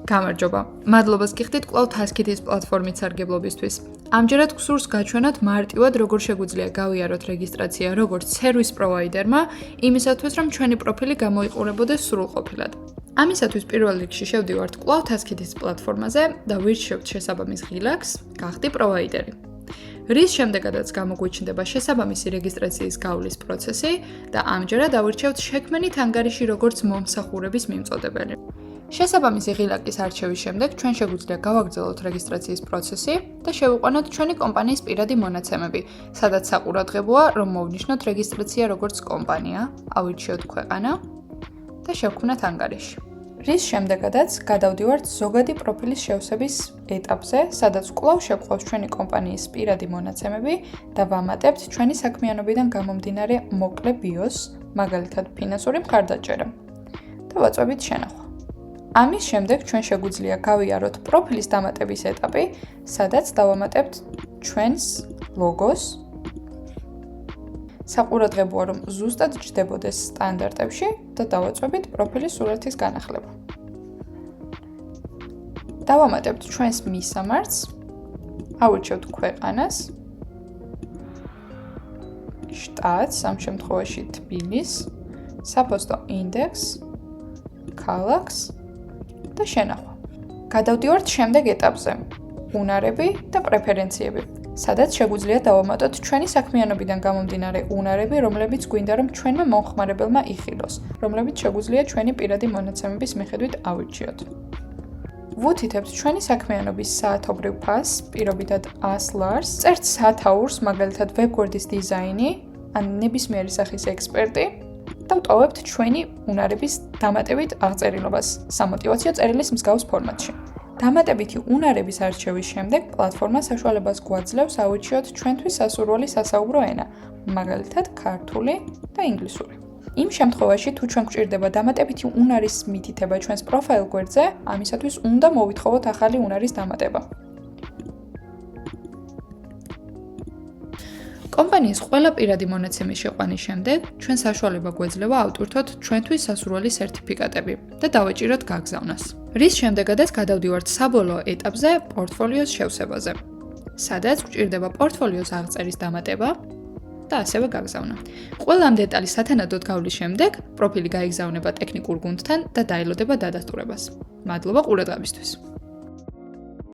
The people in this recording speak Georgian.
გამარჯობა. მადლობას გიხდით კვლავ Taskit-ის პლატფორმით სარგებლობისთვის. ამჯერად გსურს გაჩვენოთ მარტივად როგორ შეგვიძლია გავიაროთ რეგისტრაცია როგორც სერვის პროვაიდერმა, იმისათვის რომ ჩვენი პროფილი გამოიყურებოდეს სრულყოფილად. ამისათვის პირველ რიგში შევდივართ კვლავ Taskit-ის პლატფორმაზე და ვირჩევთ შესაბამის ღილაკს, გახდი პროვაიდერი. რის შემდეგაც გამოგვიჩნდება შესაბამისი რეგისტრაციის გავლის პროცესი და ამჯერად ავირჩევთ შექმენით ანგარიში როგორც მომსახურების მიმწოდებელი. შესაბამისი ღილაკის არჩევის შემდეგ ჩვენ შეგვიძლია გავაგრძელოთ რეგისტრაციის პროცესი და შევიყვანოთ ჩვენი კომპანიის პირადი მონაცემები, სადაც საყურადღებოა, რომ მოვნიშნოთ რეგისტრაცია როგორც კომპანია, ავირჩიოთ ქვეყანა და შევქმნათ ანგარიში. რის შემდეგაც გადავდივართ ზოგადი პროფილის შევსების ეტაპზე, სადაც კვლავ შევყვავს ჩვენი კომპანიის პირადი მონაცემები და ვამატებთ ჩვენი საქმიანობიდან გამომდინარე მოკლე BIOS, მაგალითად ფინანსური მხარდაჭერა და ვაწვევით შენახვა. ამის შემდეგ ჩვენ შეგვიძლია გავიაროთ პროფილის დამატების ეტაპი, სადაც დავამატებთ ჩვენს ლოგოს. საყურადღებოა, რომ ზუსტად ჯდებოდეს სტანდარტებში და დავაწვევით პროფილის სურათის განახლება. დავამატებთ ჩვენს მისამართს, ავირჩევთ ქვეყანას, შტატს, ამ შემთხვევაში თბილისს, საფოსტო ინდექსს, ქალაქს და შენახვა. გადავდივართ შემდეგ ეტაპზე, უნარები და პრეფერენციები, სადაც შეგვიძლია დავამატოთ ჩვენი საქმიანობიდან გამომდინარე უნარები, რომლებიც გვინდა რომ ჩვენმა მომხმარებელმა იხილოს, რომლებიც შეგვიძლია ჩვენი პირადი მონაცემების მიხედვით ავირჩიოთ. ვუთითებთ ჩვენი საქმიანობის საათობრივ ფასს, პირობითად 100 ლარს, წერთ სათაურს, მაგალითად ვებგვერდის დიზაინი, ან ნებისმიერი სახის ექსპერტი და ვტოვებთ ჩვენი უნარების დამატებით აღწერილობას სამოტივაციო წერილის მსგავს ფორმატში. დამატებითი უნარების არჩევის შემდეგ პლატფორმა საშუალებას გვაძლევს ავირჩიოთ ჩვენთვის სასურველი სასაუბრო ენა, მაგალითად ქართული და ინგლისური. იმ შემთხვევაში, თუ ჩვენ გვჭირდება დამატებითი უნარის მითითება ჩვენს პროფაილ გვერდზე, ამისათვის უნდა მოვითხოვოთ ახალი უნარის დამატება. კომპანიის ყველა პირადი მონაცემის შეყვანის შემდეგ, ჩვენ საშუალება გვეძლევა ავტვირთოთ ჩვენთვის სასურველი სერტიფიკატები და დავეჭიროთ გაგზავნას. რის შემდეგაც გადავდივართ საბოლოო ეტაპზე პორტფოლიოს შევსებაზე, სადაც გვჭირდება პორტფოლიოს აღწერის დამატება და ასევე გაგზავნა. ყველა ამ დეტალის სათანადოდ გავლის შემდეგ, პროფილი გაიგზავნება ტექნიკურ გუნდთან და დაელოდება დადასტურებას. მადლობა ყურადღებისთვის.